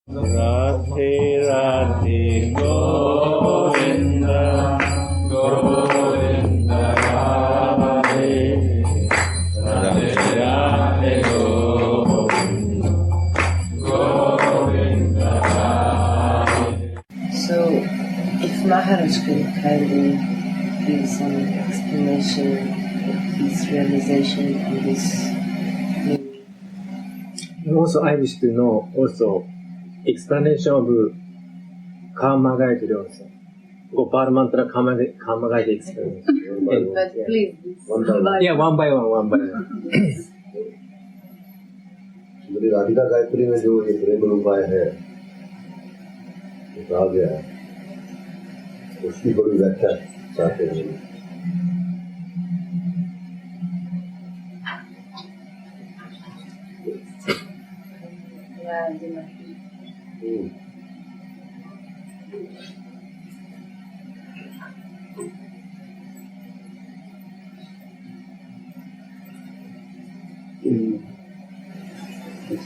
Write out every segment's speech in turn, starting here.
Radhe Radhe Govind Govind Radhe Radhe Radhe Govind Govind Radhe. So, if Maharaj could kindly give some explanation of his realization in this meaning. Also, I wish to know also explanation of karma guide also. Gopal mantra karma guide explanation. But please, Yeah, one by one. Shrimati Radhika Gayatri में जो ये प्रेम उपाय है कहा गया है उसकी बड़ी व्याख्या चाहते हैं.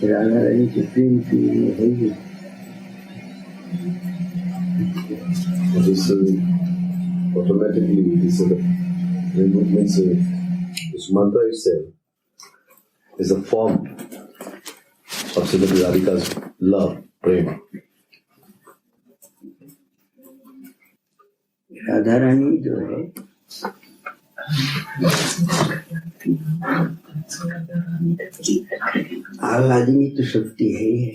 राधा रानी के प्रेम की है ही. This automatically this means this mantra itself is a form of Srimati Radhika's love, prema. Radha Rani जो है आह्लादनी तो शक्ति है ही है.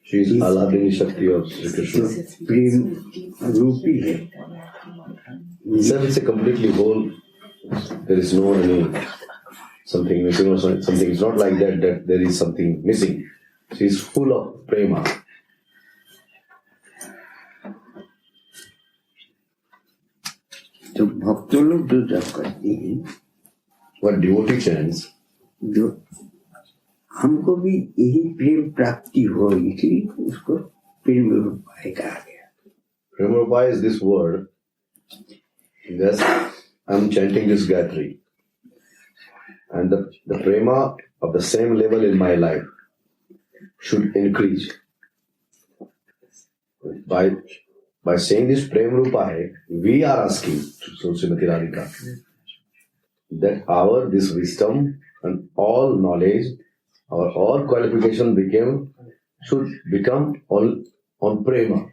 She is Aladini Shakti of Sri Krishna. प्रेम रूपी है. Itself is a completely whole. There is no any something missing or something. It's not like that there is something missing. She is full of prema. तो भक्तों लोग जो जप करते हैं What devotee chants, जो हमको भी यही प्रेम प्राप्ति हो इसलिए उसको प्रेम रूपाय कहा गया. Prema is this word. Yes, I'm chanting this Gayatri. And the prema of the same level in my life should increase. By saying this Prem Rupai, we are asking to Srimati Radhika that this wisdom and all knowledge, all qualification should become all on Prema.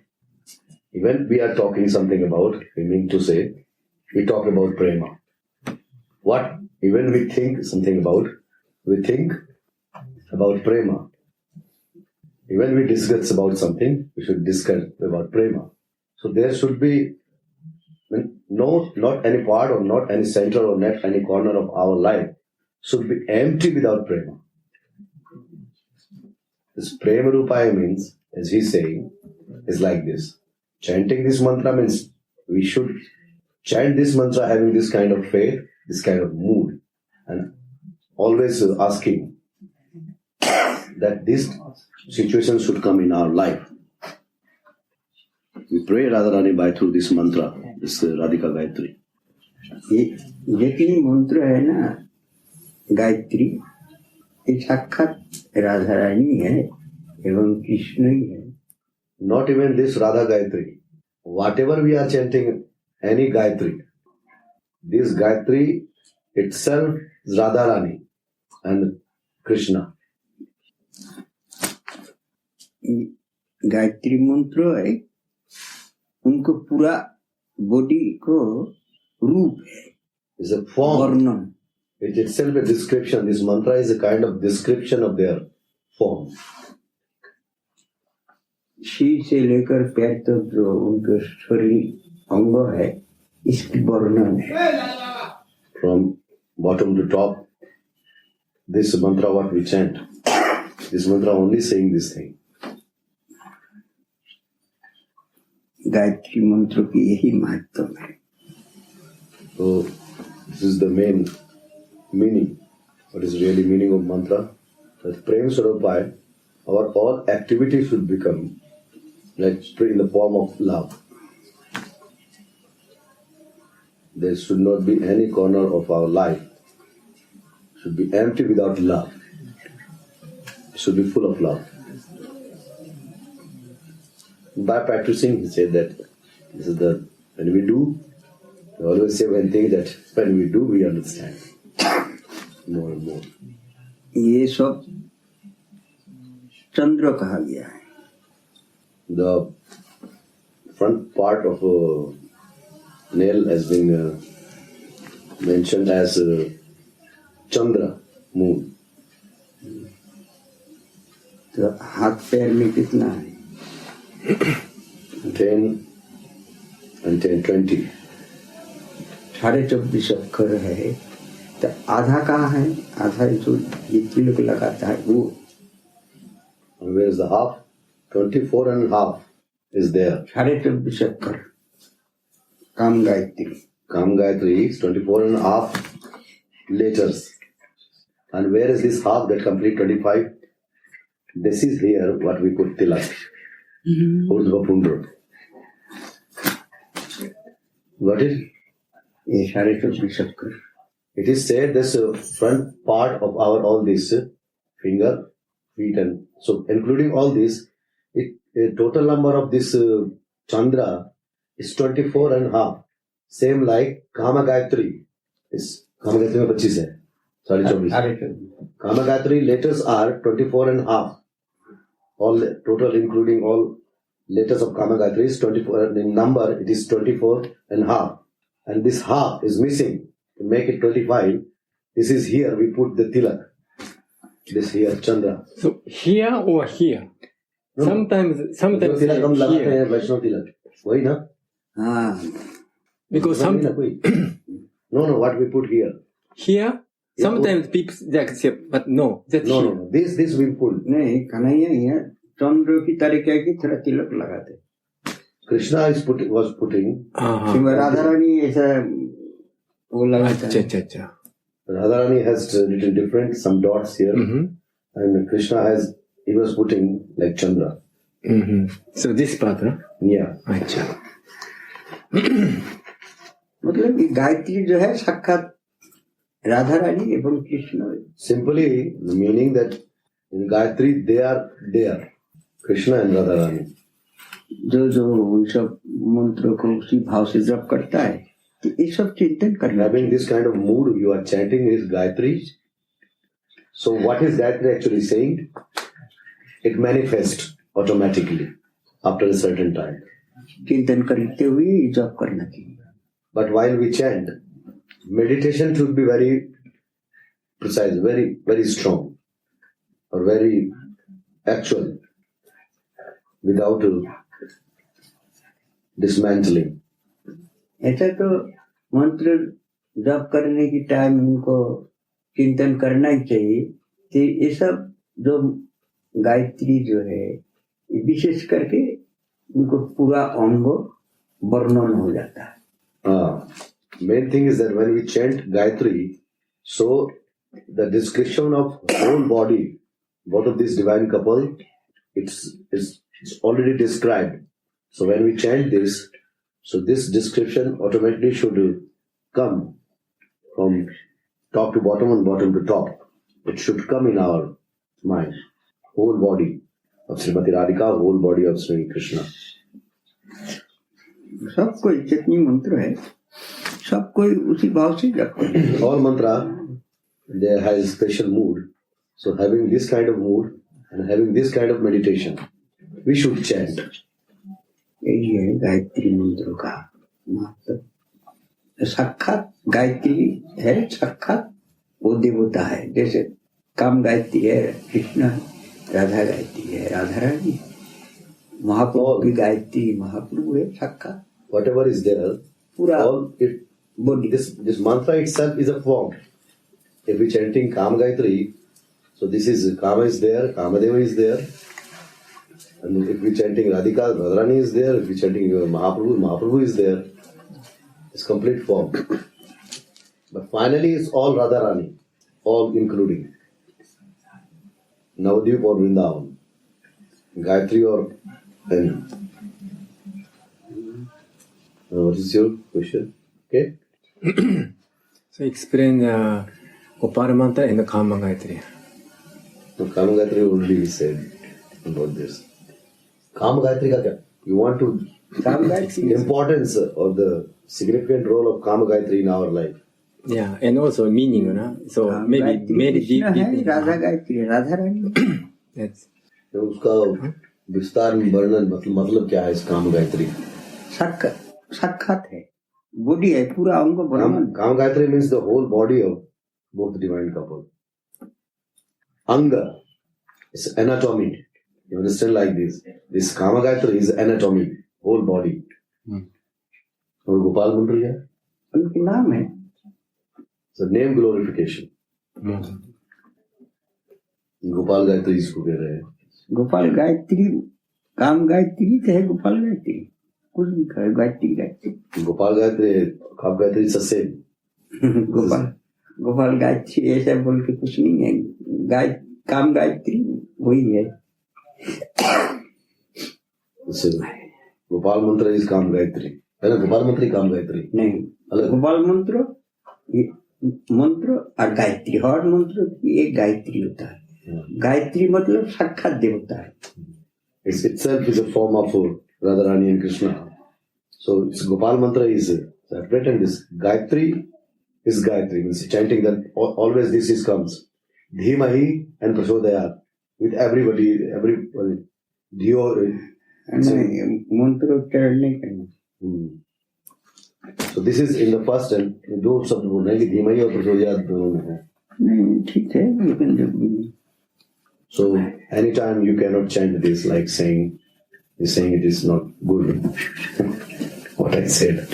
Even we are talking something about, we mean to say, we talk about Prema. What even we think something about, we think about Prema. Even we discuss about something, we should discuss about Prema. So there should be not any part or not any center or not any corner of our life should be empty without Prema. This Prema Rupaya means, as he's saying, is like this. Chanting this mantra means we should chant this mantra having this kind of faith, this kind of mood, and always asking that this situation should come in our life. We pray Radharani by through this mantra, this Radhika Gayatri. ये जितनी मंत्र है ना गायत्री ये साक्षात राधा रानी है एवं कृष्ण ही है. Not even this Radha Gayatri. Whatever we are chanting, any Gayatri, this Gayatri itself is Radharani and Krishna. Gayatri मंत्र है उनको पूरा बॉडी को रूप है. Is a form. वर्णन. It itself a description. This mantra is a kind of description of their form. She से लेकर पैर तक जो उनके शरीर अंग है इसकी वर्णन है. From bottom to top, this mantra what we chant, this mantra only saying this thing. Gayatri मंत्र की यही महत्व है. So this is the main meaning. What is really meaning of mantra? That Prem Swarupai, our all activity should become like in the form of love. There should not be any corner of our life should be empty without love. It should be full of love. By practicing, he said that this is the when we do. I always say one thing that when we do, we understand more and more. ये सब चंद्र कहा गया है. The front part of a nail has been mentioned as Chandra, moon. तो हाथ पैर में कितना है? 10 and 10, 20. 24.5 अक्षर है. तो आधा कहाँ है? आधा जो ये तिलक लगाता है वो. And where is the half? 24 and half is there. 24.5 अक्षर काम Gayatri. Kam Gayatri is 24 and half letters. And where is this half that complete 25? This is here what we put tilak. Urdhva Pundra. What is? ये 24.5 अक्षर. It is said this front part of our all this finger, feet and so including all this, total number of this Chandra is 24 and half. Same like Kama Gayatri. Kama Gayatri में 25 है. 24. Kama Gayatri letters are 24 and half. All total including all letters of Kama Gayatri is 24. In number it is 24 and half. And this half is missing. To make it 25, this is here we put the tilak. This here, Chandra. So here or here? No. Sometimes जो तिलक हम लगाते here. हैं वैष्णव तिलक वही ना हाँ. Because वही ना कोई no what we put here here, sometimes people they accept, but no, that's no here. no this we put. नहीं कन्हैया यहाँ चंद्र की तरीके की थोड़ा तिलक लगाते. Krishna was putting Radha Rani ऐसा वो लगाता अच्छा है. अच्छा अच्छा. Radharani has little different some dots here and Krishna he was putting like Chandra. So this part, no? Yeah. अच्छा. मतलब ये गायत्री जो है साक्षात राधा रानी एवं Krishna. Simply the meaning that in Gayatri they are there, Krishna and Radharani. जो उन सब मंत्रों को उसी भाव से जप करता है तो ये सब चिंतन करना. Having this kind of mood, you are chanting is Gayatri. So what is Gayatri actually saying? It manifests automatically after a certain time. चिंतन करते हुए जप करना चाहिए. But while we chant, meditation should be very precise, very, very strong, or very actual, without dismantling. ऐसा तो मंत्र जप करने की टाइम उनको चिंतन करना ही चाहिए. तो ये सब जो गायत्री जो है विशेष करके उनको पूरा अंग वर्णन हो जाता है. Main thing is that when we chant Gayatri, so the description of whole body, both of this divine couple, it's already described. So when we chant this, so this description automatically should come from top to bottom and bottom to top. It should come in our mind. Whole body of Srimati Radhika, whole body of Sri Krishna. सब कोई जितनी मंत्र है सब कोई उसी भाव से जप करे. All mantra, they has special mood. So having this kind of mood and having this kind of meditation, we should chant. यही है गायत्री मंत्र का महत्व. साक्षात गायत्री है, साक्षात वो देवता है. जैसे काम गायत्री है कृष्ण, राधा गायत्री है राधा रानी, महाप्रभु की गायत्री महाप्रभु है साक्षात. Whatever is there, पूरा all it body. this mantra itself is a form. If we chanting Kam Gayatri, so this is Kama is there, Kamadeva is there. And if we chanting Radhika, Radharani is there. If we chanting Mahaprabhu, Mahaprabhu is there. It's complete form. But finally it's all Radharani, all including Navadvip or Vrindavan, Gayatri or any. What is your question? Okay? So explain Gopal mantra and the Kama Gayatri. तो काम Gayatri already we said about this. काम गायत्री का क्या? You want to काम Gayatri importance or the significant role of Kama Gayatri in our life. Yeah, and also meaning, na? So maybe Gayatri very deep, Krishna है, deep. Radha Gayatri है, Radha Rani Yes. तो उसका विस्तार में वर्णन मतलब क्या है इस काम गायत्री? साक्षात है, बॉडी है, पूरा अंग ब्रह्मन. काम Gayatri means the whole body of both the divine couple. Anga is anatomy. You understand like this? This Kama Gayatri is anatomy, whole body. और गोपाल मंत्र क्या है? उनके नाम है. So name glorification. Gopal Gayatri इसको कह रहे हैं. गोपाल गायत्री, काम गायत्री तो है, गोपाल गायत्री कुछ भी कहे, गायत्री गायत्री. गोपाल गायत्री, काम गायत्री ससे. गोपाल गायत्री ऐसा बोल के कुछ नहीं है. काम गायत्री वही है. गोपाल मंत्र इस काम गायत्री है ना. गोपाल मंत्र काम गायत्री नहीं, अलग. गोपाल मंत्र मंत्र और गायत्री, हर मंत्र की एक गायत्री होता है. गायत्री मतलब साक्षात देवता है. It's itself is a form of Radharani and Krishna. So it's Gopal mantra is separate, and this Gayatri is Gayatri, means chanting that always this is comes. Dhimahi and Prachodayat with everybody. Dhyo. मंत्र उच्चारण नहीं करना. So this is in the first, and दो शब्द बोलना है कि धीमहि और प्रचोदयात दोनों में है. नहीं ठीक है, लेकिन जब भी So anytime you cannot chant this like saying it is not good. What I said.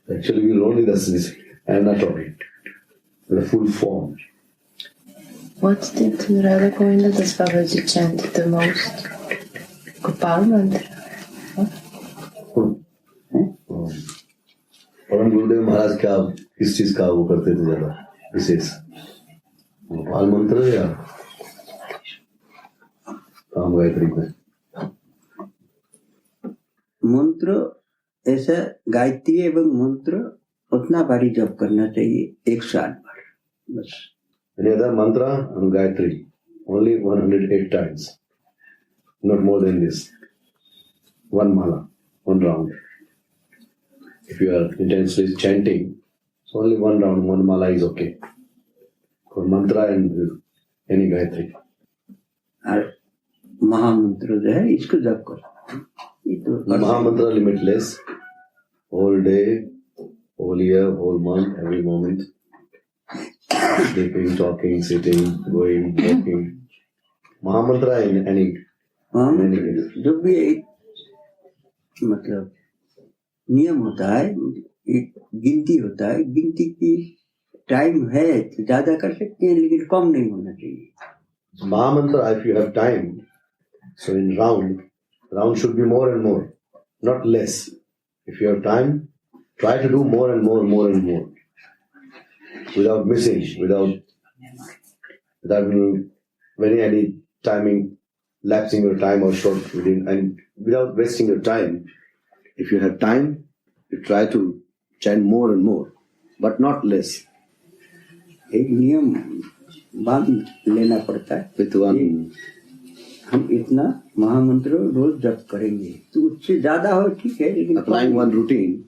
Actually, we will only this anatomy, the full form. What did Radha Govinda Das Babaji chant the most? Gopal mantra. परम गुरुदेव महाराज क्या किस चीज का वो करते थे ज्यादा विशेष? गोपाल मंत्र या काम गायत्री में? मंत्र ऐसा गायत्री एवं मंत्र उतना बारी जप करना चाहिए, 108 बार बस. Any other mantra and Gayatri only 108 times, not more than this. One mala, one round. If you are intensely chanting, so only one round, one mala is okay. For mantra and any Gayatri. और महामंत्र जो है इसको जप करो. Mahamantra limitless, whole day, whole year, whole month, every moment. Sleeping, talking, sitting, going, walking. Mahamantra in any. महामंत्र जो भी एक मतलब नियम होता है, एक गिनती होता है, गिनती की टाइम है तो ज्यादा कर सकते हैं, लेकिन कम नहीं होना चाहिए. Mahamantra, if you have time, so in round should be more and more, not less. If you have time, try to do more and more, more and more. Without missing, without any timing, lapsing your time or short within, and without wasting your time. If you have time, you try to chant more and more, but not less. एक नियम बांध लेना पड़ता है. With one, हम इतना महामंत्र रोज जप करेंगे, तो उससे ज्यादा हो ठीक है, लेकिन applying one routine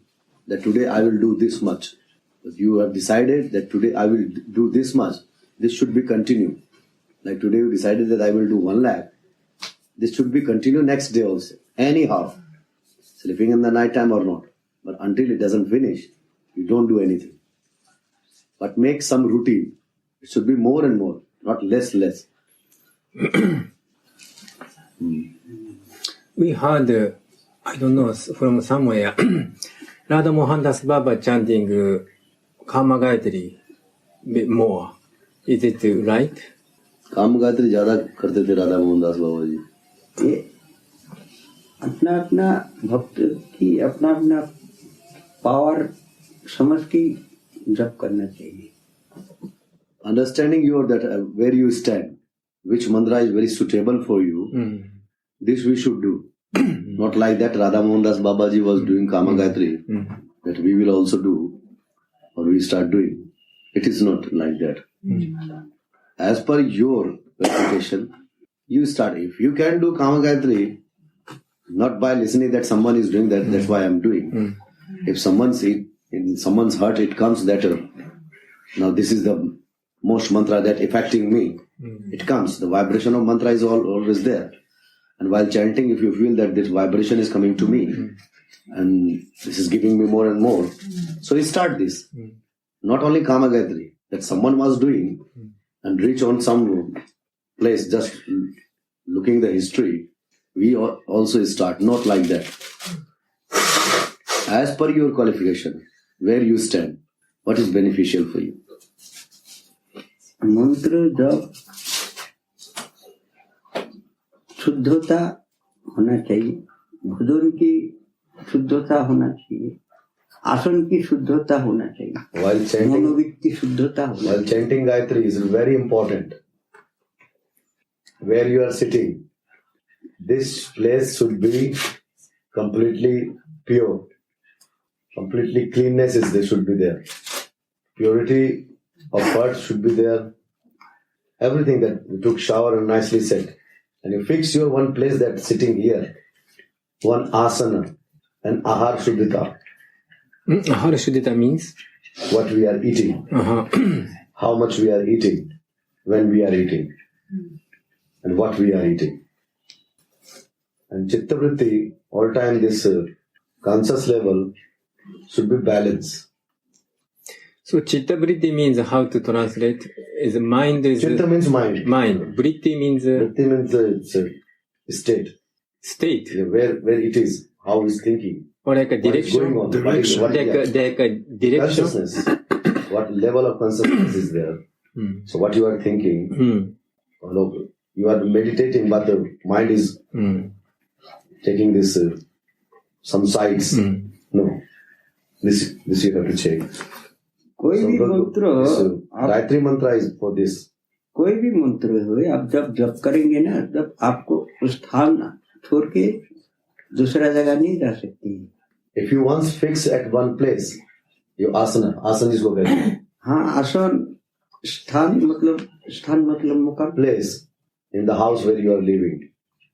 that today I will do this much. If you have decided that today I will do this much, this should be continued. Like today you decided that I will do 1 lakh. This should be continued next day also. Anyhow, sleeping in the night time or not. But until it doesn't finish, you don't do anything. But make some routine. It should be more and more, not less. We heard, I don't know, from somewhere, Radha Mohan Das Baba chanting Kama Gayatri more. Is it right? काम गायत्री ज्यादा करते थे राधा मोहन दास बाबा जी. ये अपना अपना भक्त की अपना अपना पावर समझ के जप करना चाहिए. Understanding your that where you stand, which mantra is very suitable for you, this we should do. Not like that Radha Mohan Das Babaji was doing Kama Gayatri, that we will also do, or we start doing. It is not like that. As per your reputation, You start. If you can do Kama Gayatri, not by listening that someone is doing that, that's why I'm doing. If someone's in someone's heart, it comes that now this is the most mantra that affecting me. It comes. The vibration of mantra is always there. And while chanting, if you feel that this vibration is coming to me, and this is giving me more and more, so you start this. Not only Kama Gayatri, that someone was doing and reach on some place, just looking the history, we also start, not like that. As per your qualification, where you stand, what is beneficial for you? मंत्र जब शुद्धता होना चाहिए, भोजन की शुद्धता होना चाहिए, आसन की शुद्धता होना चाहिए, While chanting, मनोविद की शुद्धता होना while chanting Gayatri is very important. Where you are sitting, this place should be completely pure. Completely cleanness is there, should be there. Purity of heart should be there. Everything that you took shower and nicely set. And you fix your one place that sitting here. One asana and ahar shuddhita. Ahara Shuddhita means? What we are eating. How much we are eating. When we are eating. And what we are eating. And Chitta-vritti, all time this conscious level should be balanced. So Chitta-vritti means how to translate? Is mind is Chitta means mind. mind. Vritti means Vritti means it's a state. state. Where it is, how it's thinking. Or like a What is direction. going on, direction. What is Like a direction. consciousness. What level of consciousness is there. So what you are thinking, you are meditating, but the mind is taking this some sides. No, this you have to check. कोई भी मंत्र गायत्री मंत्र is for this. कोई भी मंत्र हो, आप जब जप करेंगे ना, जब आपको उस स्थान छोड़ के दूसरा जगह नहीं जा सकती. If you once fix at one place, your asana जिसको कहते हैं. हाँ, आसन स्थान मतलब मुकाम. Place in the house where you are living.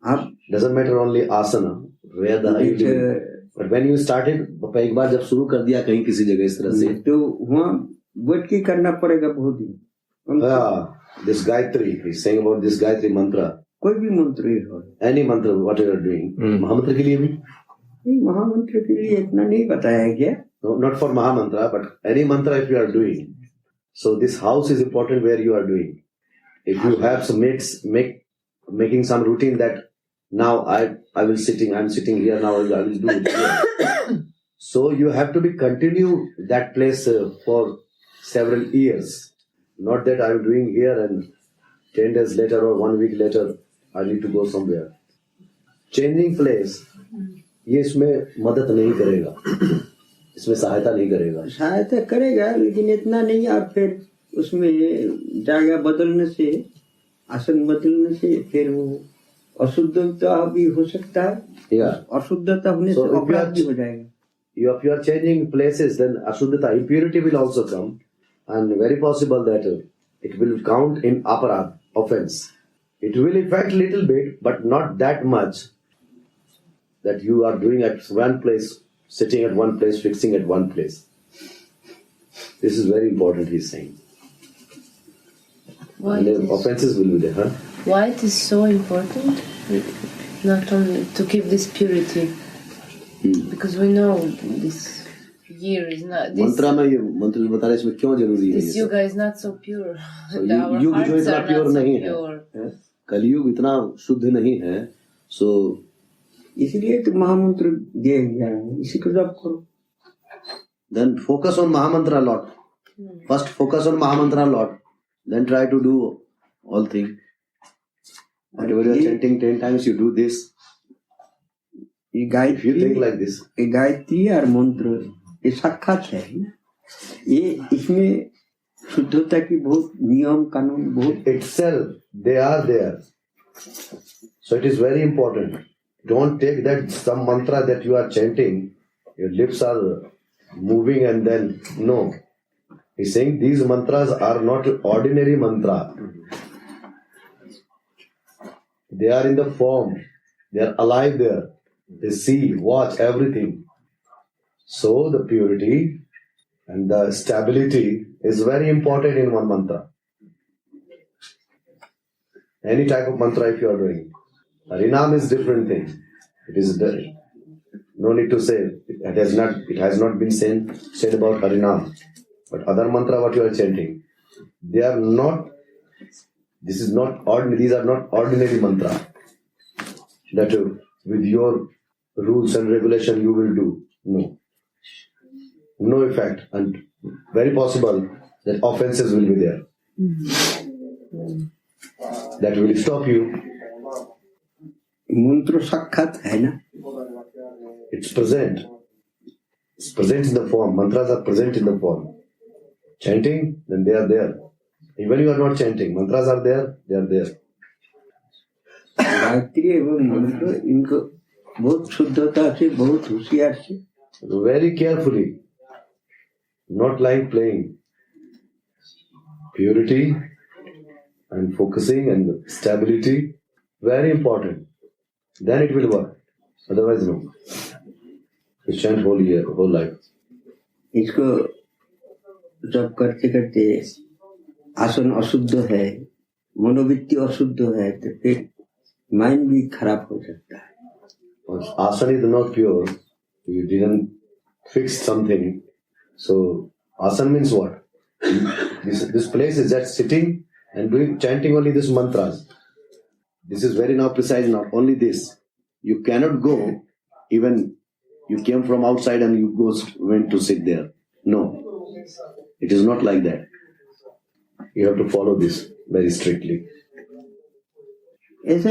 आप Doesn't matter only asana where the you living. But when you started, एक बार जब शुरू कर दिया कहीं किसी जगह इस तरह से, तो वहाँ बैठ के करना पड़ेगा बहुत दिन. this Gayatri, he's saying about this Gayatri mantra. कोई भी मंत्र ही हो, Any mantra, what you are doing. महामंत्र के लिए भी. नहीं, महामंत्र के लिए इतना नहीं बताया गया. No, not for Mahamantra, but any mantra if you are doing. So this house is important where you are doing. If you have some making some routine that now I'm sitting here, now I will do it here. So you have to be continue that place for several years. Not that I'm doing here and 10 days later or 1 week later I need to go somewhere. Changing place, ये इसमें मदद नहीं करेगा, इसमें सहायता नहीं करेगा. सहायता करेगा, लेकिन इतना नहीं. आप फिर उसमें जगह बदलने से, आसन बदलने से फिर वो अशुद्धता भी हो सकता है. अशुद्धता होने से अपराध भी हो जाएगा. If you are changing places, then ashuddhata, impurity will also come, and very possible that it will count in aparad, offense. It will affect little bit, but not that much that you are doing at one place, sitting at one place, fixing at one place. This is very important, he's saying. Why And it the is, offenses will be there, huh? why it is so important? Not only to keep this purity, because we know this year is not this. मंत्रा में ये मंत्र बता रहे इसमें क्यों जरूरी है? This yoga is not so pure. So Our युग जो hearts इतना are प्योर not so नहीं है, pure. कलयुग इतना शुद्ध नहीं है, so इसलिए तो महामंत्र दिया गया है, इसी को जप करो. then focus on Mahamantra a lot. First focus on Mahamantra a lot, then try to do all things. Whatever you are chanting 10 times, you do this. ये If you think like this, Gayatri और मंत्र ये साक्षात है. ये इसमें शुद्धता की बहुत नियम कानून बहुत itself, they are there. So it is very important. Don't take that some mantra that you are chanting, your lips are moving and then, no. He's saying these mantras are not ordinary mantra. They are in the form. They are alive there. They see, watch everything. So the purity and the stability is very important in one mantra. Any type of mantra if you are doing. Harinam is different thing. It is no need to say. It has not been said about Harinam. But other mantra what you are chanting, they are not. These are not ordinary mantra that with your rules and regulation you will do. No effect, and very possible that offenses will be there. That will stop you. मंत्र साक्षात है ना. It's present. It's present in the form. Mantras are present in the form. Chanting, then they are there. Even you are not chanting, mantras are there, they are there. Gayatri एवं मंत्र इनको बहुत शुद्धता से, बहुत होशियार से, Very carefully, not like playing. Purity and focusing and stability, very important. Then it will work. Otherwise, no. You chant whole year, whole life. इसको जब करते करते आसन अशुद्ध है, मनोवृत्ति अशुद्ध है, तो फिर माइंड भी खराब हो सकता है. Asana is not pure. You didn't fix something. So asana means what? This place is just sitting and chanting only this mantras. This is very now precise now. Only this. You cannot go. Even you came from outside and you went to sit there. No, it is not like that. You have to follow this very strictly. ऐसा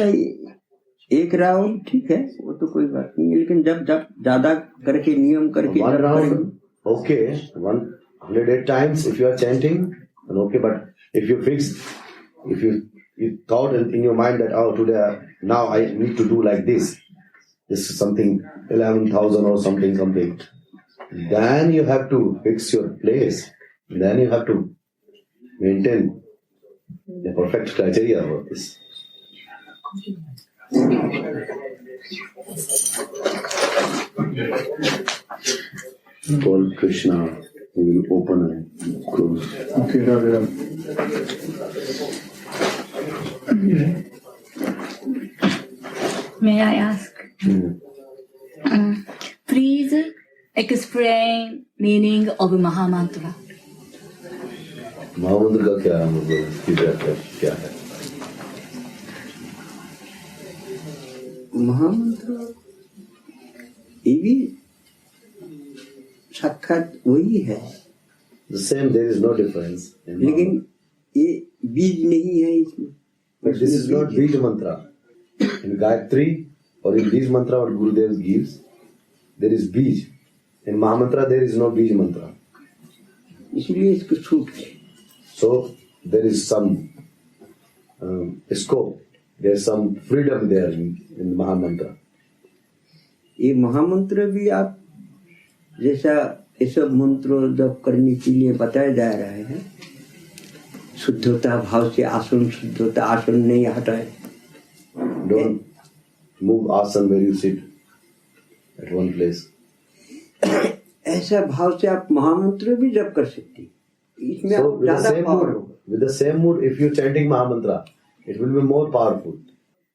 एक round ठीक है, वो तो कोई बात नहीं है, लेकिन जब ज्यादा करके नियम करके One round, okay, 108 times if you are chanting, then okay, but if you thought in your mind that, oh, today, now I need to do like this is something 11,000 or something, then you have to fix your place, then you have to maintain the perfect criteria about this. Call Krishna, he will open and close. Okay, Radha. May I ask? Please explain meaning of Mahamantra. महामंत्र का क्या मतलब इसकी व्याख्या क्या है? महामंत्र ये भी साक्षात वही है, The same, there is no difference. लेकिन ये बीज नहीं है इसमें. But this is not Bij mantra. In Gayatri or in these mantra what Gurudev gives, there is Bij. In Mahamantra there is no Bij mantra. इसलिए इसको छूट है. So there is some scope, there is some freedom there in Mahamantra. ये महामंत्र भी आप जैसा ये सब मंत्र जप करने के लिए बताया जा रहा है, शुद्धता भाव से आसन, शुद्धता आसन नहीं हटाए. Don't move asana where you sit at one place. ऐसा भाव से आप महामंत्र भी जप कर सकते हैं. इसमें So आप ज्यादा पावर होगा. with the same mood, if you chanting Mahamantra, it will be more powerful.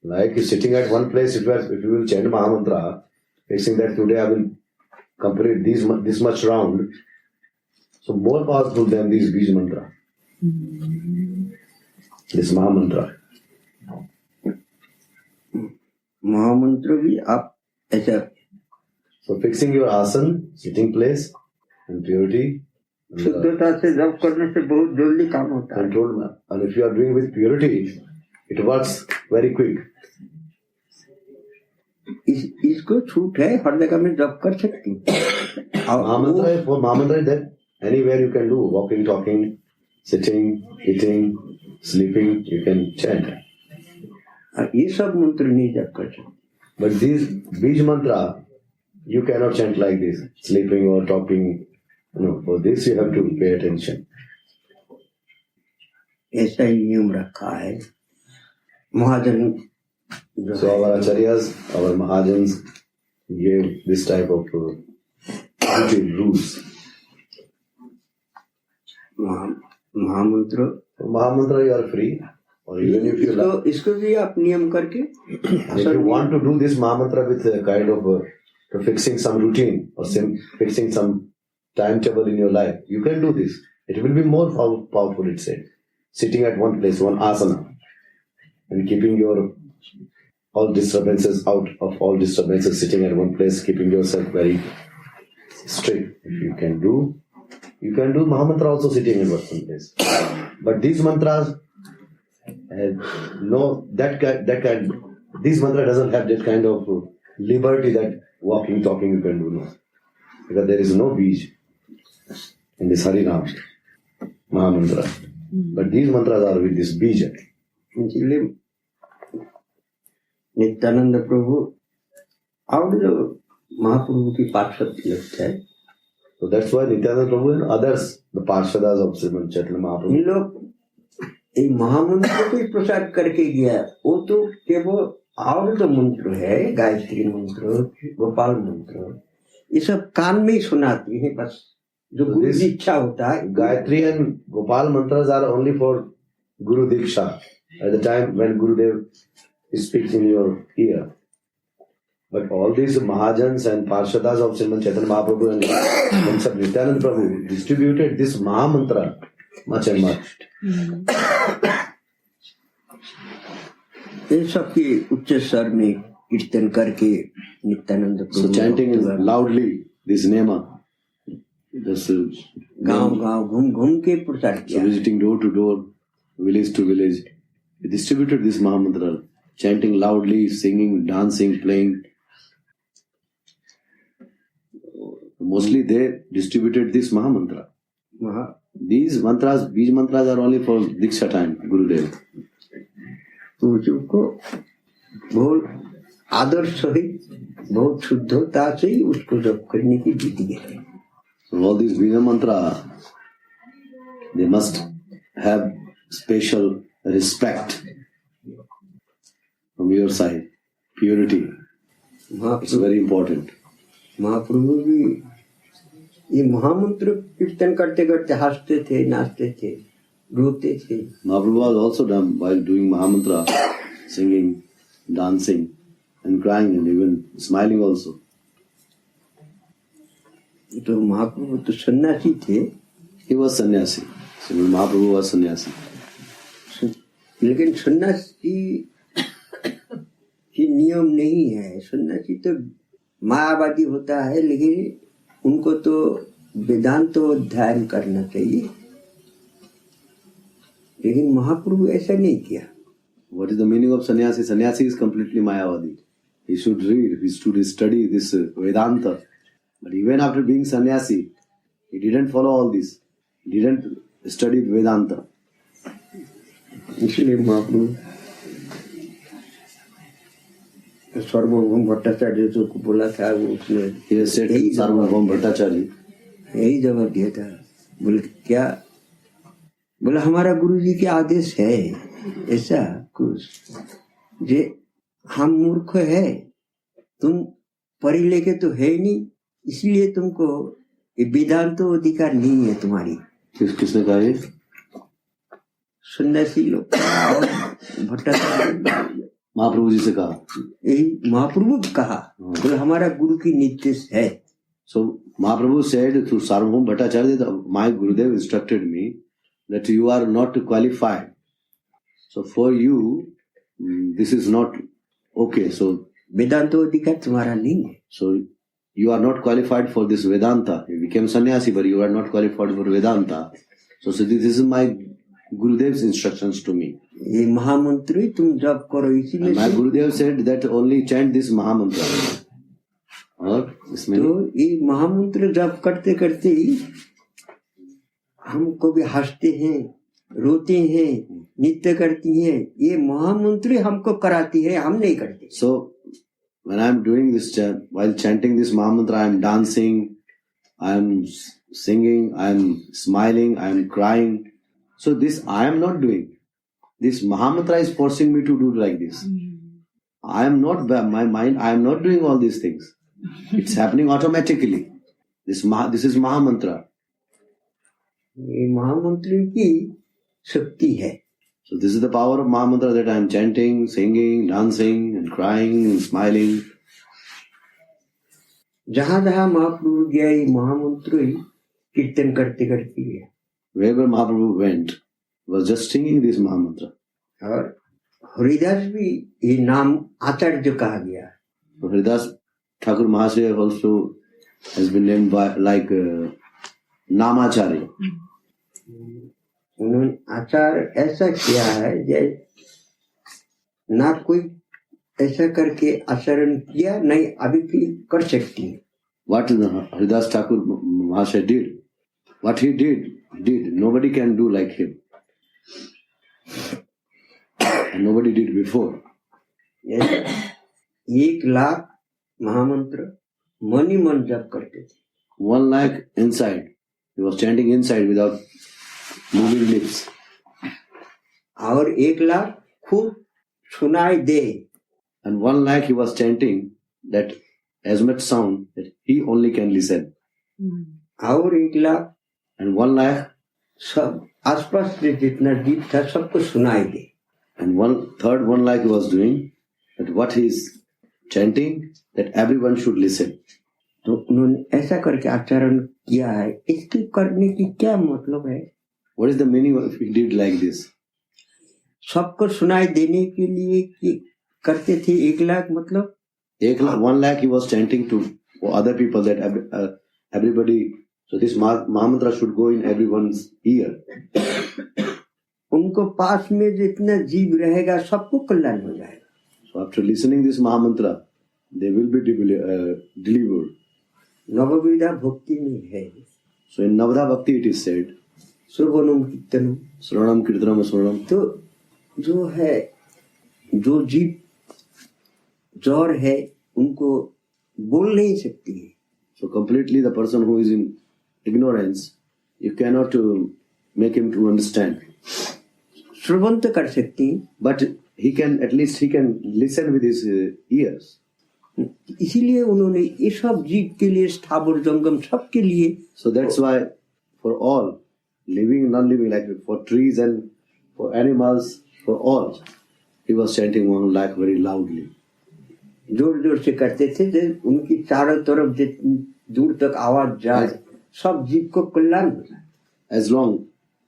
Like you sitting at one place, if you will chant Mahamantra, fixing that today I will complete this much round, so more powerful than this Bij mantra. This Mahamantra. महामंत्र भी आप ऐसा. So fixing your asana, sitting place, and purity, and शुद्धता से जप करने से बहुत जल्दी काम होता है. control. And if you are doing with purity, it works very quick. इसको छूट है, हर जगह में जप कर सकती हैं. Mahamantra is that anywhere you can do, walking, talking, sitting, eating, sleeping, you can chant. और ये सब मंत्र नहीं जप कर सकते. But these Bij mantra, you cannot chant like this, sleeping or talking. No, for this you have to pay attention. ऐसा ही नियम रखा है. महाजन So our acharyas, our mahajans gave this type of routine rules. महामंत्र Mahamantra, you are free. Or even if you like, इसको भी आप नियम करके if you want to do this Mahamantra with a kind of fixing some routine or fixing some timetable in your life, you can do this. It will be more powerful, it said. Sitting at one place, one asana, and keeping your all disturbances out of all disturbances, sitting at one place, keeping yourself very straight. If you can do Mahamantra also sitting in one place. But these mantras this mantra doesn't have that kind of liberty that walking, talking you can do. No. Because there is no bij in this Harinam Mahamantra. But these mantras are with this bija. इसलिए नित्यानंद प्रभु और जो महाप्रभु की पार्षद लगता है, So that's why Nityananda Prabhu and others, the Parshadas of Srimad Chaitanya in Mahaprabhu, लोग एक महामंत्र को ही प्रसाद करके गया। वो तो केवल और जो मंत्र है, गायत्री मंत्र, गोपाल मंत्र, ये सब कान में ही सुनाती है बस। जो So गुरु this दीक्षा होता है, Gayatri and Gopal mantras are only for Guru Diksha at the time when Gurudev speaks in your ear. But all these Mahajans and Parshadas of Srimad Chaitanya Mahaprabhu and Nityananda Prabhu distributed this Mahamantra much and much. ये सब की उच्च स्वर में कीर्तन करके Nityanand So Prabhu chanting loudly this Nema, just गांव-गांव घूम-घूम के प्रचार so किया। visiting door to door, village to village, they distributed this Mahamantra, chanting loudly, singing, dancing, playing. Mostly they distributed this Mahamantra. These mantras are only for Diksha time, Gurudev. तो उसको बहुत आदर सहित बहुत शुद्धता से ही उसको जप करने की विधि है। So all these Bija mantra, they must have special respect from your side. Purity. It's very important. महाप्रभु भी ये महामंत्र कीर्तन करते करते हंसते थे, नाचते थे, रोते थे। Mahaprabhu was also done while doing Mahamantra, singing, dancing, and crying, and even smiling also. तो महाप्रभु तो सन्यासी थे, He was sannyasi. So Mahaprabhu was sannyasi. लेकिन सन्यासी की नियम नहीं है। सन्यासी तो मायावादी होता है, लेकिन उनको तो वेदांत तो अध्ययन करना चाहिए, लेकिन महाप्रभु ऐसा नहीं किया। What is the meaning of sannyasi? Sannyasi is completely Mayavadi. He should read, he should study this Vedanta. But even after being sannyasi, he didn't follow all this. He didn't study Vedanta. इसलिए महाप्रभु सर्वभौम भट्टाचार्य जो को बोला था, वो उसने He has said to Sarvabhaum Bhattacharya, यही जवाब दिया था। बोले क्या? बोला हमारा गुरु जी के आदेश है ऐसा कुछ, जे हम मूर्ख है, तुम पढ़े लिखे तो है नहीं, इसलिए तुमको ये वेदांत अधिकार नहीं है तुम्हारी। किसने कहा ये? सन्यासी लोग भट्टाचार्य महाप्रभु जी से कहा। यही महाप्रभु कहा, बोले हमारा गुरु की निर्देश है। So Mahaprabhu said to Sarvabhaum Bhattacharya that my Gurudev instructed me that you are not qualified. So for you, this is not okay. So वेदांत अधिकार तुम्हारा नहीं है। So you are not qualified for this Vedanta. You became sannyasi, but you are not qualified for Vedanta. So this is my Gurudev's instructions to me. ये महामंत्र ही तुम जप करो, इसीलिए And my Gurudev said that only chant this Mahamantra. और इसमें तो ये महामंत्र जप करते करते ही हमको भी हंसते हैं, रोते हैं, नृत्य करती हैं। ये महामंत्र हमको कराती है, हम नहीं करते। So when I am doing this chant, while chanting this Mahamantra, I am dancing, I am singing, I am smiling, I am crying. So this I am not doing. This Mahamantra is forcing me to do like this. I am not my mind. I am not doing all these things. It's happening automatically. This is Mahamantra. ये महामंत्र की शक्ति है. So this is the power of Mahamantra that I am chanting, singing, dancing, and crying, and smiling. जहाँ जहाँ महाप्रभु गया ये महामंत्र ही कीर्तन करते करते गया. Wherever Mahaprabhu went, he was just singing this Mahamantra. और हरिदास भी ये नाम आचार्य कहा गया. So Haridas Thakur Mahasaya also has been named by like Namacharya. उन्होंने आचार ऐसा किया है जैसे ना कोई ऐसा करके आचरण किया नहीं अभी भी कर सकती है. What Haridas Thakur Mahasaya did, what he did, nobody can do like him. And nobody did before. 1,00,000 महामंत्र मन ही मन जप करते थे. 1 lakh inside. He was chanting inside without moving lips. और 1,00,000 खूब सुनाई दे. And 1 lakh he was chanting that as much sound that he only can listen. और 1,00,000 And 1 lakh सब आसपास से जितना जीत था सबको सुनाई दे. and 1 lakh he was doing that what he is chanting that everyone should listen. तो उन्होंने ऐसा करके आचरण किया है. इसके करने की क्या मतलब है? What is the meaning of if he did like this? सबको सुनाई देने के लिए कि करते थे. 1,00,000 मतलब 1 lakh he was chanting to other people that everybody, so this Mahamantra should go in everyone's ear. उनको पास में जितना जीव रहेगा सबको कल्याण हो जाएगा. So after listening this Mahamantra, they will be delivered. नवविधा भक्ति में है. So in Navadha Bhakti it is said, श्रवणम kirtanam. Sranam Kirtanam Sranam. तो जो है जो जीव जौर है उनको बोल नहीं सकती है. So completely the person who is in ignorance, you cannot make him to understand. श्रवण तो कर सकती हैं. But he can, at least he can listen with his ears. इसीलिए उन्होंने ये सब जीव के लिए स्थावर जंगम सबके लिए. So that's why for all, living, non-living, like for trees and for animals, for all, he was chanting 1 lakh very loudly. जोर जोर से करते थे जो उनकी चारों तरफ जितनी दूर तक आवाज जाए सब जीव को कल्याण हो जाए. As long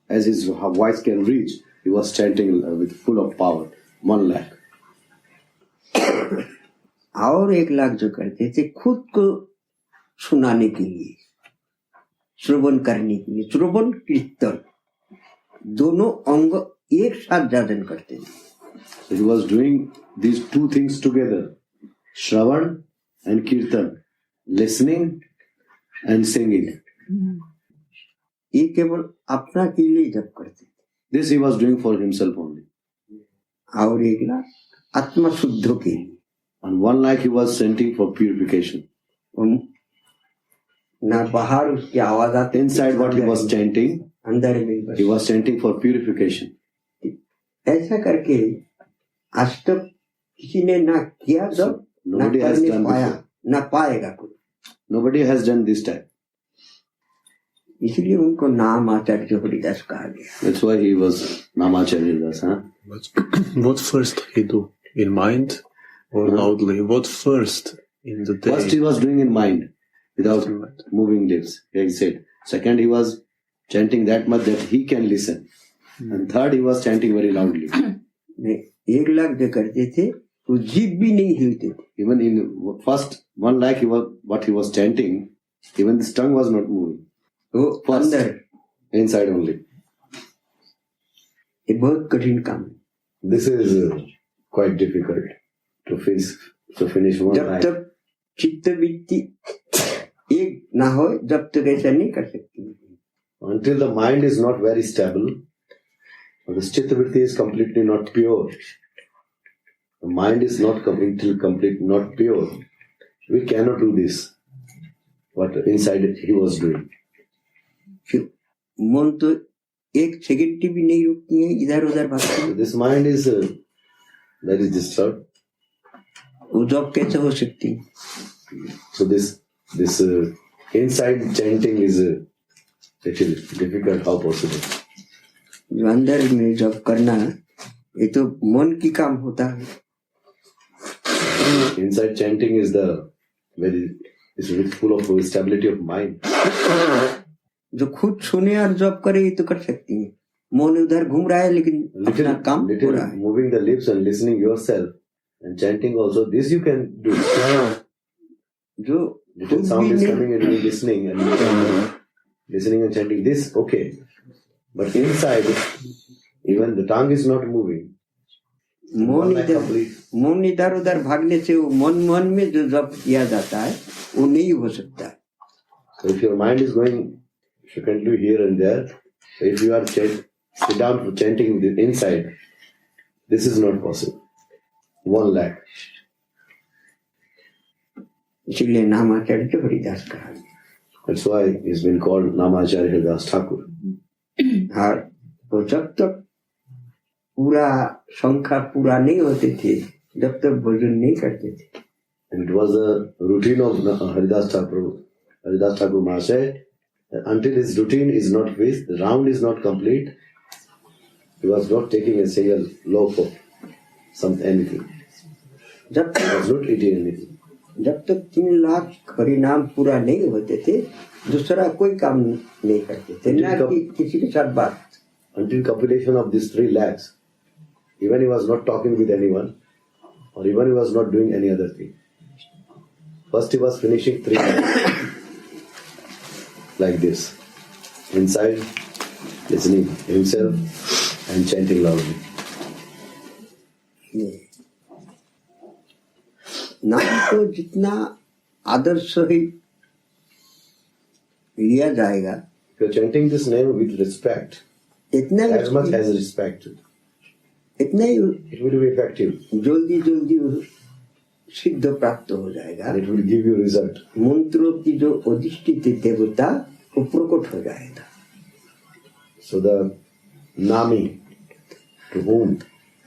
as his voice can reach, he was chanting with full of power, 1 lakh. और 1,00,000 जो करते थे खुद को सुनाने के लिए, श्रवण करने के लिए, श्रवण कीर्तन दोनों अंग एक साथ जागरण करते थे. So he was doing these two things together, Shravan and Kirtan, listening and singing. ये केवल अपना के लिए जप करते थे. This he was doing for himself only. और 1,00,000 आत्मा शुद्ध के लिए. And 1 lakh he was chanting for purification. ना बाहर उसकी आवाज आती. Inside what he was chanting, अंदर में बस. he was chanting for purification. ऐसा करके आज तक किसी ने ना किया जब ना Nobody has करने done पाया before. ना पाएगा कोई. Nobody has done this type. इसलिए उनको नाम आचार्य हरिदास कहा गया. That's why he was Namacharya Das, huh? What first he do? In mind or loudly? What first in the day? First he was doing in mind, without In mind. moving lips, he said. Second he was chanting that much that he can listen. And third he was chanting very loudly. 1,00,000 जो करते थे वो जीभ भी नहीं हिलते थे. Even in first 1 lakh what he was chanting, even his tongue was not moving. वो First, अंदर. inside only. ये बहुत कठिन काम है. This is quite difficult to finish 1 जब lakh. तक चित्तवृत्ति एक ना हो जब तक ऐसा नहीं कर सकती. Until the mind is not very stable, or the chitta-vritti is completely not pure, the mind is not not pure, we cannot do this, what inside he was doing. मन तो एक सेकंड भी नहीं रुकती है, इधर उधर भागती है. So this mind is very disturbed. वो जॉब कैसे हो सकती? So this inside chanting is actually difficult. How possible? जो अंदर में जॉब करना ये तो मन की काम होता है. Inside chanting is full of stability of mind. जो खुद सुने और जॉब करे ये तो कर सकती है. मन उधर घूम रहा है लेकिन अपना काम हो रहा है. Moving the lips and listening yourself and chanting also, this you can do. जो Little sound is coming and you're listening and chanting this, okay. But inside, even the tongue is not moving. मन इधर उधर भागने से वो मन में जो जप किया जाता है वो नहीं हो सकता. So if your mind is going frequently here and there, so if you are sit down for chanting with the inside, this is not possible. 1 lakh. इसीलिए नामाचार्य के हरिदास कहा. That's why he's been called Namacharya Haridas Thakur. और वो जब तक पूरा संख्या पूरा नहीं होते थे जब तक भोजन नहीं करते थे. And it was a routine of Haridas Thakur Mahasaya. Until his routine is not finished, the round is not complete, he was not taking a single loaf of anything. जब He was not eating anything. जब तक 3 लाख हरिनाम पूरा नहीं होते थे दूसरा कोई काम नहीं करते थे ना कि किसी के साथ बात. Until completion of these 3 lakhs, even he was not talking with anyone, or even he was not doing any other thing. First he was finishing 3 lakhs like this, inside, listening himself and chanting loudly. नाम को जितना आदर सहित लिया जाएगा If you are chanting this name with respect, इतना as much as respect, इतना ही it will be effective जल्दी सिद्ध प्राप्त हो जाएगा. and it will give you result. मंत्रों की जो अधिष्ठित देवता वो प्रकट हो जाएगा. So the Nami to whom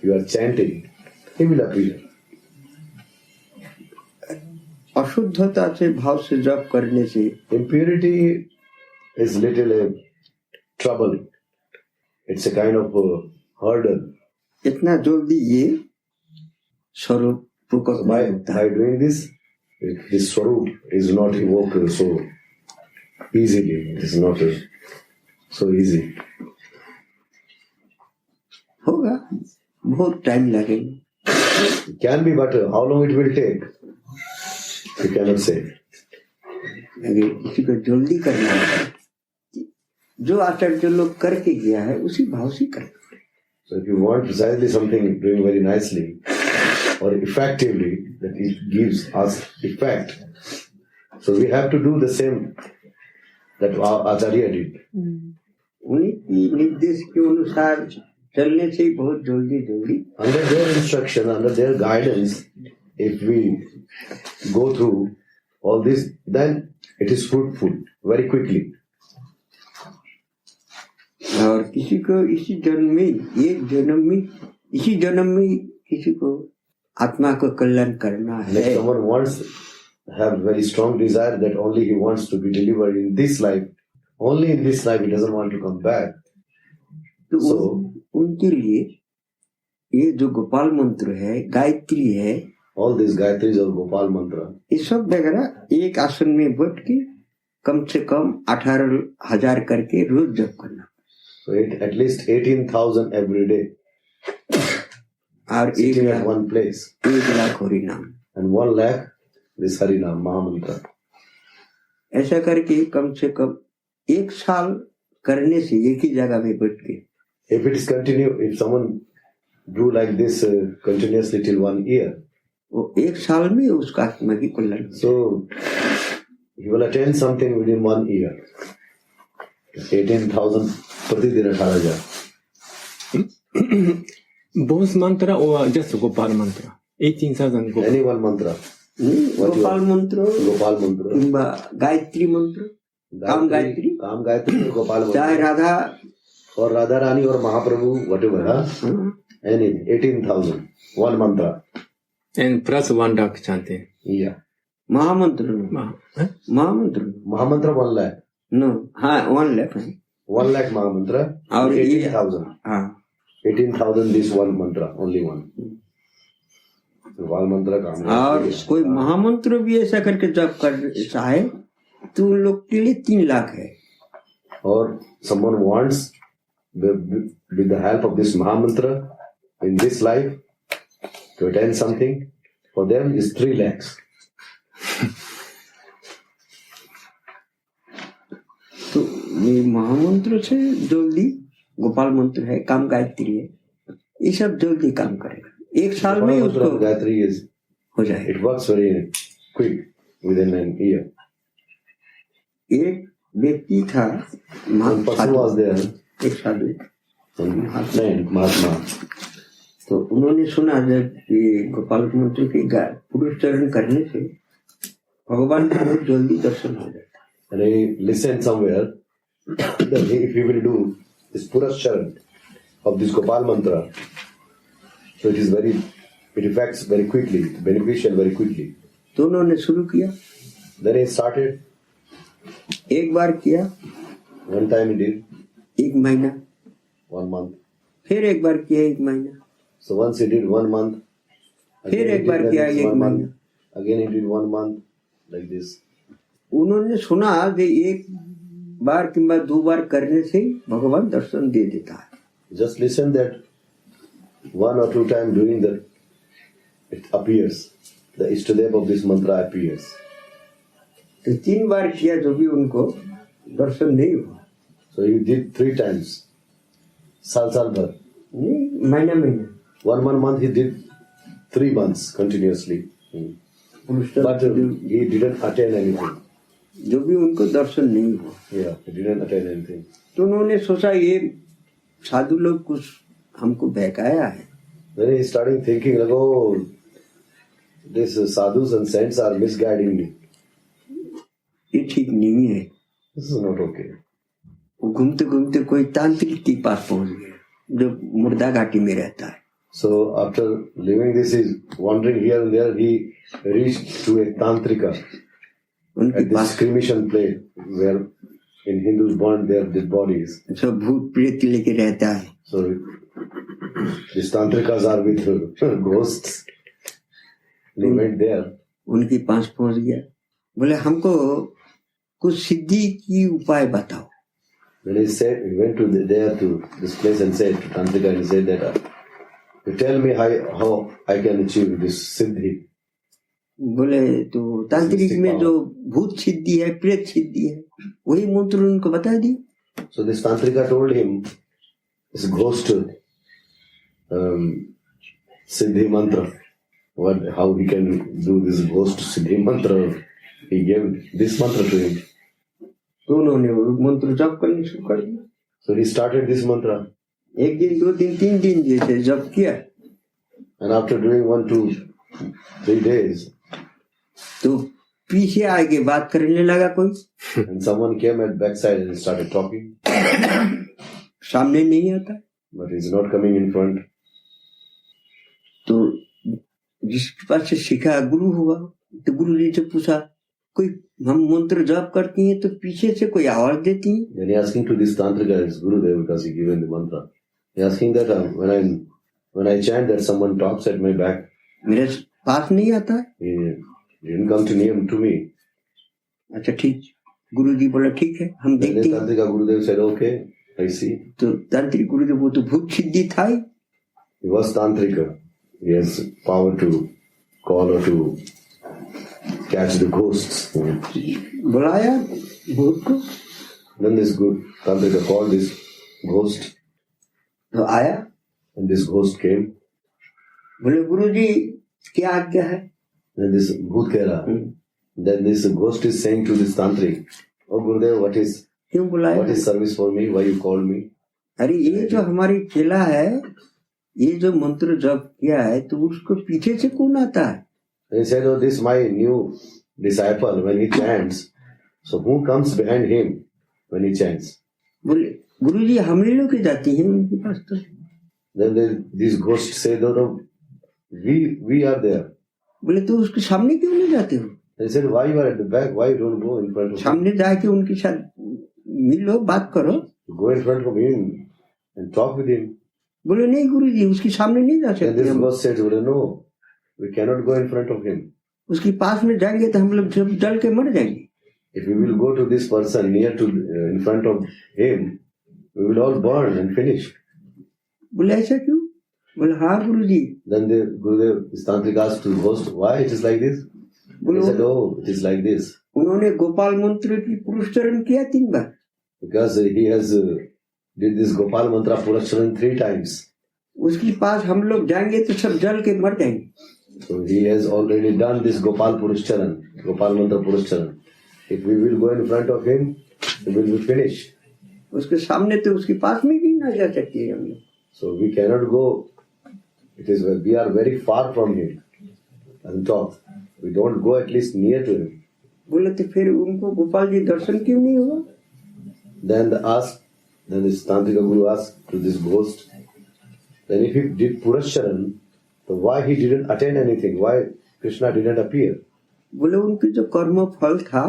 you are chanting, he will appear. अशुद्धता से भाव से जप करने से Impurity is little a trouble. It's a kind of a hurdle. इतना जल्दी ये स्वरूप प्रकट By नहीं होता. doing this swarup is not evoked so easily. It is not so easy. होगा बहुत टाइम लगेगा. It can be, but how long it will take, you cannot say. अगर किसी को जल्दी करना है जो आचार्य लोग करके गया है उसी भाव से करना. So if you want precisely something doing very nicely or effectively, that it gives us effect, so we have to do the same that our Acharya did. उन्हीं की निर्देश के अनुसार चलने से ही बहुत जल्दी Under their instruction, under their guidance, if we go through all this, then it is fruitful very quickly. और किसी को इसी जन्म में किसी को आत्मा को कल्याण करना And if है someone wants have very strong desire that only he wants to be delivered in this life, only in this life, he doesn't want to come back. तो So उनके लिए ये जो गोपाल मंत्र है गायत्री है all these Gayatris of Gopal Mantra, ये सब वगैरह एक आसन में बैठ के कम से कम 18,000 करके रोज जप करना. so at least 18,000 every day, और sitting at one place, 1 lakh Hari नाम and 1 lakh this Harinam Mahamantra. ऐसा करके कम से कम 1 साल करने से एक ही जगह में बैठ के If it is continue, if someone do like this continuously till 1 year, वो 1 साल में उसका आत्मा की कल्याण. so he will attain something within 1 year. 18,000 Pratidin 18,000. Both mantra or just Gopal mantra? 18,000 Gopal. Any one mantra. Gopal मंत्र Gopal Mantra. किंवा गायत्री मंत्र काम गायत्री Gopal चाहे Mantra. Radha Or Radha Rani or Mahaprabhu, whatever. Huh? Anything. 18,000. One mantra. And plus one duck chanting. Yeah. महामंत्र महामंत्र Mahamantra 1 lakh. No हाँ 1 lakh 1 lakh Mahamantra. और ये 18,000. हाँ 18,000 this one mantra, only one. वाल मंत्र काम और कोई महामंत्र भी ऐसा करके जब कर चाहे तो उन लोग के लिए 3 लाख है. or someone wants with the help of this Mahamantra in this life to attain something, for them is 3 lakhs. तो ये महामंत्र से जल्दी गोपाल मंत्र है, काम गायत्री है, ये सब जल्दी काम करेगा. 1 साल में उसको Gayatri is, हो जाएगा. it works very quick within an year. एक व्यक्ति था One person was there, एक साधु, Mahatma. तो उन्होंने सुना जब ये गोपाल मंत्र के पुरुष चरण करने से भगवान का बहुत जल्दी दर्शन हो जाता. And he listened somewhere that if he will do this Purascharan of this Gopal mantra, so it affects very quickly, beneficial very quickly. तो उन्होंने शुरू किया. Then he started, एक बार किया, one time he did, 1 महीना, 1 month. फिर एक बार किया 1 महीना, So once he did 1 month, फिर एक बार किया 1 महीना. again he did 1 month, like this. उन्होंने सुना कि 1 बार किंवा 2 बार करने से भगवान दर्शन दे देता है. Just listen that 1 or 2 times doing that, it appears. The Ishtadev of this mantra appears. तो 3 बार किया जो भी उनको दर्शन नहीं हुआ. So he did 3 times. Sal bhar. नहीं, महीना महीना 1 month he did 3 months continuously. But he didn't attain anything. जो भी उनको दर्शन नहीं हुआ. Yeah, he didn't attain anything. तो उन्होंने सोचा ये साधु लोग कुछ हमको बहकाया है. Then he started thinking like, oh, these sadhus and saints are misguiding me. ये ठीक नहीं है. This is not okay. घूमते घूमते कोई तांत्रिक के पास पहुंच गया जो मुर्दा घाटी में रहता है. So after leaving this, he's wandering here and there. He reached to a tantrika उनके at this pass cremation place where in Hindus burn their dead bodies. सब भूत प्रेत लेके रहता है. So these tantrikas are with ghosts. They went there. उनके पास पहुंच गया. बोले हमको कुछ सिद्धि की उपाय बताओ. When he said, he went to there to this place and said to tantrika, and he said that you tell me how I can achieve this siddhi. बोले तो तांत्रिक में जो भूत सिद्धि है, प्रेत सिद्धि है, वही मंत्र उनको बता दी. So this tantrika told him this ghost siddhi mantra. How he can do this ghost siddhi mantra. He gave this mantra to him. तो उन्होंने वो मंत्र जप करने शुरू कर दिया. So he started this mantra. 1 दिन 2 दिन 3 दिन जैसे जप किया. And after doing 1, 2, 3 days, तो पीछे आगे बात करने लगा कोई. and someone came at backside and started talking, सामने नहीं आता. but he's not coming in front. तो जिसके पास से सीखा गुरु हुआ, तो गुरु जी से पूछा कोई हम मंत्र जाप करती हैं तो पीछे से कोई आवाज देती है. Then he asking to this tantrika, his Gurudev, because he given the mantra. He asking that when I chant that someone talks at my back. मेरे पास नहीं आता है. He didn't come to near to me. अच्छा ठीक. गुरु जी बोला ठीक है हम Then the देखते हैं. tantrika Gurudev said, okay, I see. तो तांत्रिक गुरुदेव वो तो भूत सिद्धि था ही. He was tantrika. He has power to call or to catch the ghosts. बुलाया भूत को. Then this good tantrika called this ghost, तो आया. and this ghost came. बोले गुरु जी क्या आज्ञा है. Then this bhoot keh raha. Then this ghost is saying to this tantrik, oh Gurudev, what is क्यों बुलाया. service for me? Why you called me? अरे ये जो हमारी चेला है, ये जो मंत्र जप किया है तो उसको पीछे से कौन आता है. And he said, oh, this my new disciple, when he chants, so who comes behind him when he chants? बोले गुरु जी हम लोग के जाती हैं उनके पास. तो Then these ghosts say, no, we are there. बोले तो उसके सामने क्यों नहीं जाते हो? They said, why you are at the back? Why you don't go in front of him? सामने जाके उनके साथ मिलो, बात करो. Go in front of him and talk with him. बोले नहीं गुरुजी, उसके सामने नहीं जा Then this सकते. ghost said, no, we cannot go in front of him. उसके पास में जाएंगे तो हम लोग सब जल के मर जाएंगे. If we will go to this person near to in front of him, we will all burn and finish. बोले ऐसा क्यों? बोले हाँ गुरुजी. Then the Gurudev Tantric asked to the ghost, why it is like this? He said, oh, it is like this. उन्होंने गोपाल मंत्र की पुरस्चरण किया 3 बार. Because he has did this Gopal Mantra Purascharan 3 times. उसके पास हम लोग जाएंगे तो सब जल के मर जाएंगे. So he has already done this Gopal Purascharan, Gopal Mantra Purascharan. If we will go in front of him, we will be finished. उसके सामने तो उसके पास में भी ना जा सकते हम लोग. So we cannot go. It is we are very far from him. And talk. We don't go at least near to him. बोले तो फिर उनको गोपाल जी दर्शन क्यों नहीं हुआ? Then this Tantrika Guru asked to this ghost, then if he did Purascharan, so why he didn't attain anything? Why Krishna didn't appear? बोले उनके जो कर्म फल था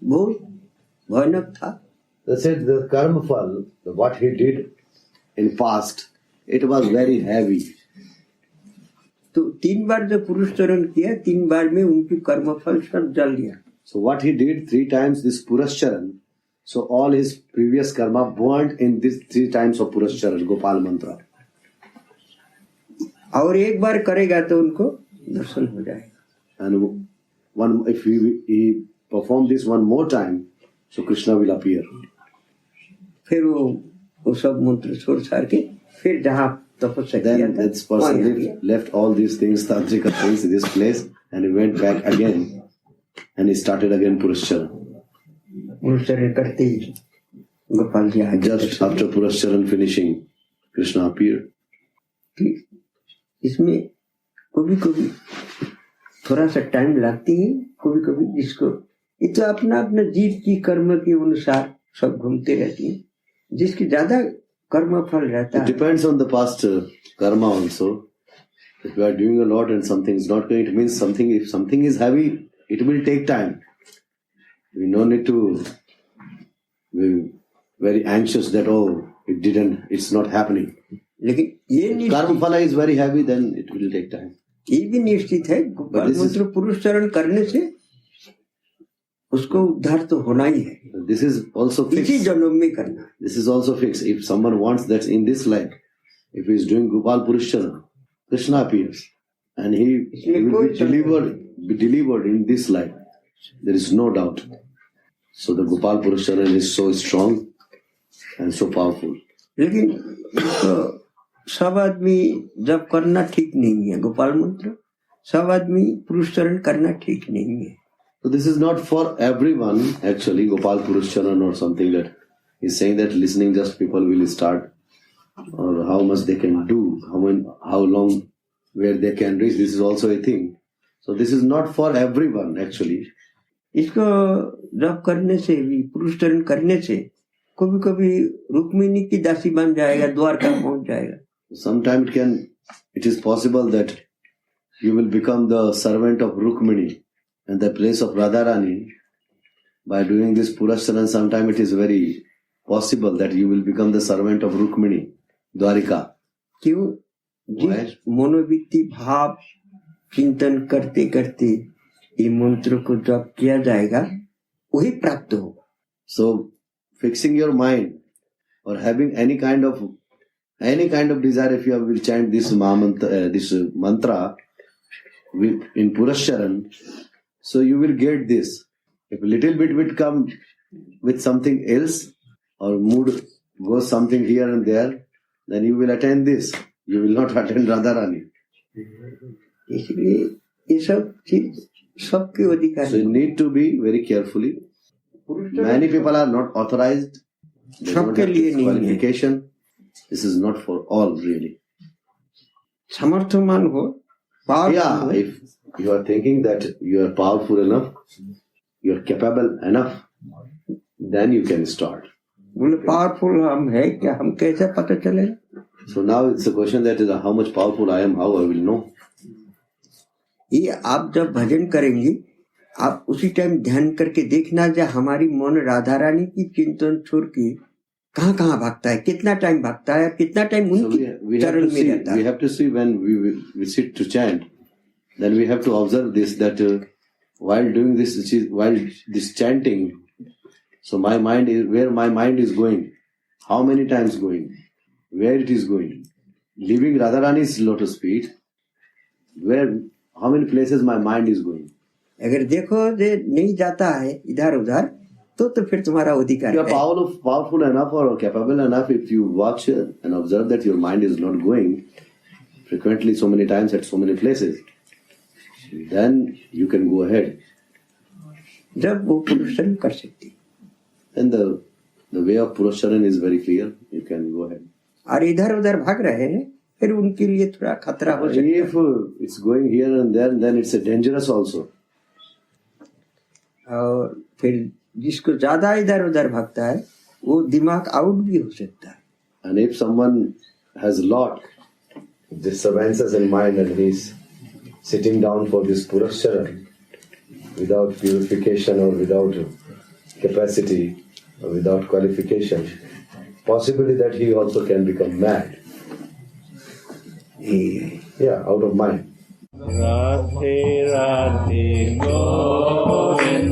बहुत भयानक था. They said the karma fal, what he did in past, it was very heavy. तो 3 बार जो पुरस्चरण किया, 3 बार में उनकी कर्म फल सब जल गया. So what he did 3 times this Purascharan, so all his previous karma burned in this 3 times of Purascharan, Gopal Mantra. और एक बार करेगा तो उनको दर्शन हो जाएगा. And if he perform this one more time, so Krishna will appear. फिर वो सब मंत्र छोड़ छाड़ के फिर जहाँ तपस्या किया Then था this person left all these things, tantrika things in this place, and he went back again, and he started again Purascharan. पुरस्चरण करते ही गोपाल जी आ Just after Purascharan finishing, Krishna appeared. गए. इसमें कभी कभी थोड़ा सा टाइम लगती है, कभी कभी जिसको ये तो अपना अपना जीव की कर्म के अनुसार सब घूमते रहती है. जिसकी ज्यादा कर्म फल रहता It है depends on the past karma also. If you are doing a lot and something is not going, it means something. If something is heavy, it will take time. We no need to be very anxious that it's not happening. लेकिन ये If karma phala is very heavy, then it will take time. ये भी निश्चित है गोपाल मंत्र पुरस्चरण करने से उसको उद्धार तो होना ही है. This is also इसी fixed. जन्म में करना है. This is also fixed. If someone wants that in this life, if he is doing Gopal Purusharan, Krishna appears and he will be delivered in this life. There is no doubt. So the Gopal Purusharan is so strong and so powerful. लेकिन तो सब आदमी जब करना ठीक नहीं है गोपाल मंत्र, सब आदमी पुरस्चरण करना ठीक नहीं है. So this is not for everyone actually, Gopal Purusharan or something that he's saying that listening just people will start or how much they can do, how long, where they can reach. This is also a thing. So this is not for everyone actually. इसको जब करने से भी पुरस्चरण करने से कभी कभी रुक्मिणी की दासी बन जाएगा, द्वारका पहुंच जाएगा. Sometimes it is possible that you will become the servant of Rukmini in the place of Radharani by doing this Purascharan. Sometimes it is very possible that you will become the servant of Rukmini, Dwarika. क्यों? जिस मनोवृत्ति भाव चिंतन करते करते ये मंत्र को जप किया जाएगा वही प्राप्त होगा. So fixing your mind or having any kind of desire, if you will chant this mantra in Purascharan, so you will get this. If a little bit will come with something else or mood goes something here and there, then you will attain this. You will not attend Radharani. इसलिए ये सब चीज सबके अधिकार So you need to be very carefully. Many people are not authorized. They don't सबके have लिए this नहीं है. qualification. This is not for all really. समर्थमान हो, पावरफुल Yeah, हो, if you are thinking that you are powerful enough, you are capable enough, then you can start. बोले powerful हम है क्या, हम कैसे पता चलेगा? So now it's a question that is how much powerful I am, how I will know. ये आप जब भजन करेंगे, आप उसी टाइम ध्यान करके देखना जब हमारी मन राधा रानी की चिंतन छोड़ के कहाँ कहाँ भागता है, कितना टाइम भागता है, कितना टाइम उनकी चरण में रहता है. We have to see when we sit to chant, then we have to observe this, that while doing this, while this chanting, so my mind is, where my mind is going, how many times going, where it is going, leaving Radharani's lotus feet, where, how many places my mind is going. अगर देखो जे नहीं जाता है इधर उधर, तो फिर तुम्हारा अधिकार You are है. powerful enough or capable enough if you watch and observe that your mind is not going frequently so many times at so many places, then you can go ahead. जब वो पुरुषन कर सकती. And the way of Purusharan is very clear. You can go ahead. और इधर उधर भाग रहे हैं, फिर उनके लिए थोड़ा खतरा हो सकता है. If it's going here and there, then it's dangerous also. और फिर जिसको ज्यादा इधर उधर भागता है, वो दिमाग आउट भी हो सकता है. And if someone has a lot disturbances in mind and he's sitting down for this Purusharan without purification or without capacity or without qualification, possibly that he also can become mad. Yeah, out of mind. Radhe Radhe Govinda